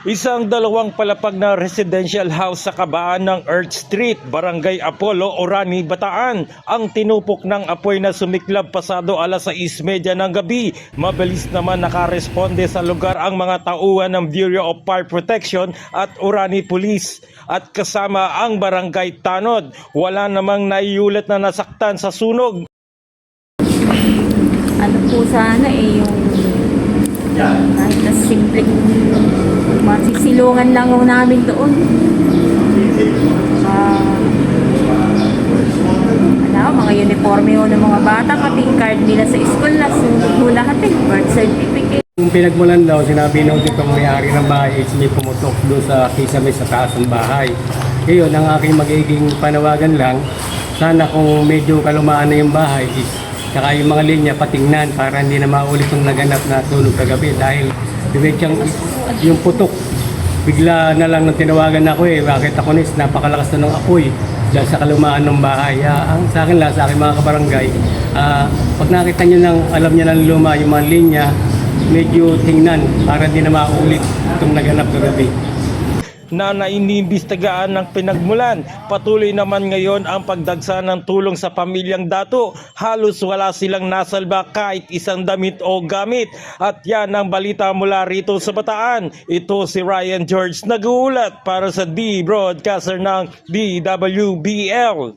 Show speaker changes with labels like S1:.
S1: Isang dalawang palapag na residential house sa kabaan ng Earth Street, Barangay Apollo, Orani, Bataan ang tinupok ng apoy na sumiklab pasado alas 6:30 ng gabi. Mabilis naman nakaresponde sa lugar ang mga tauhan ng Bureau of Fire Protection at Orani Police at kasama ang Barangay Tanod. Wala namang naiulat na nasaktan sa sunog.
S2: Ano po sana yung kahit na simpleng masisilungan lang ho namin doon. Mga uniforme ho ng mga bata, pati yung card nila sa school na lahat birth certificate.
S3: Yung pinagmulan daw, sinabi nung itong may-ari ng bahay is may pumutok doon sa kisame sa taas ng bahay. Ngayon, ang aking magiging panawagan lang, sana kung medyo kalumaan na yung bahay is saka yung mga linya patingnan para hindi na maulit yung naganap na sunog kagabi dahil yung putok bigla na lang nang tinawagan ako bakit ako nis napakalakas na ng apoy dahil sa kalumaan ng bahay. Ang sa akin lang, sa aking mga kabarangay, pag nakita nyo nang alam nyo ng luma yung mga linya, medyo tingnan para hindi na maulit itong naganap kagabi.
S1: Na iniimbestigahan ng pinagmulan. Patuloy naman ngayon ang pagdagsa ng tulong sa pamilyang Dato. Halos wala silang nasalba kahit isang damit o gamit. At yan ang balita mula rito sa Bataan. Ito si Ryan George nag-uulat para sa D Broadcaster ng DWBL.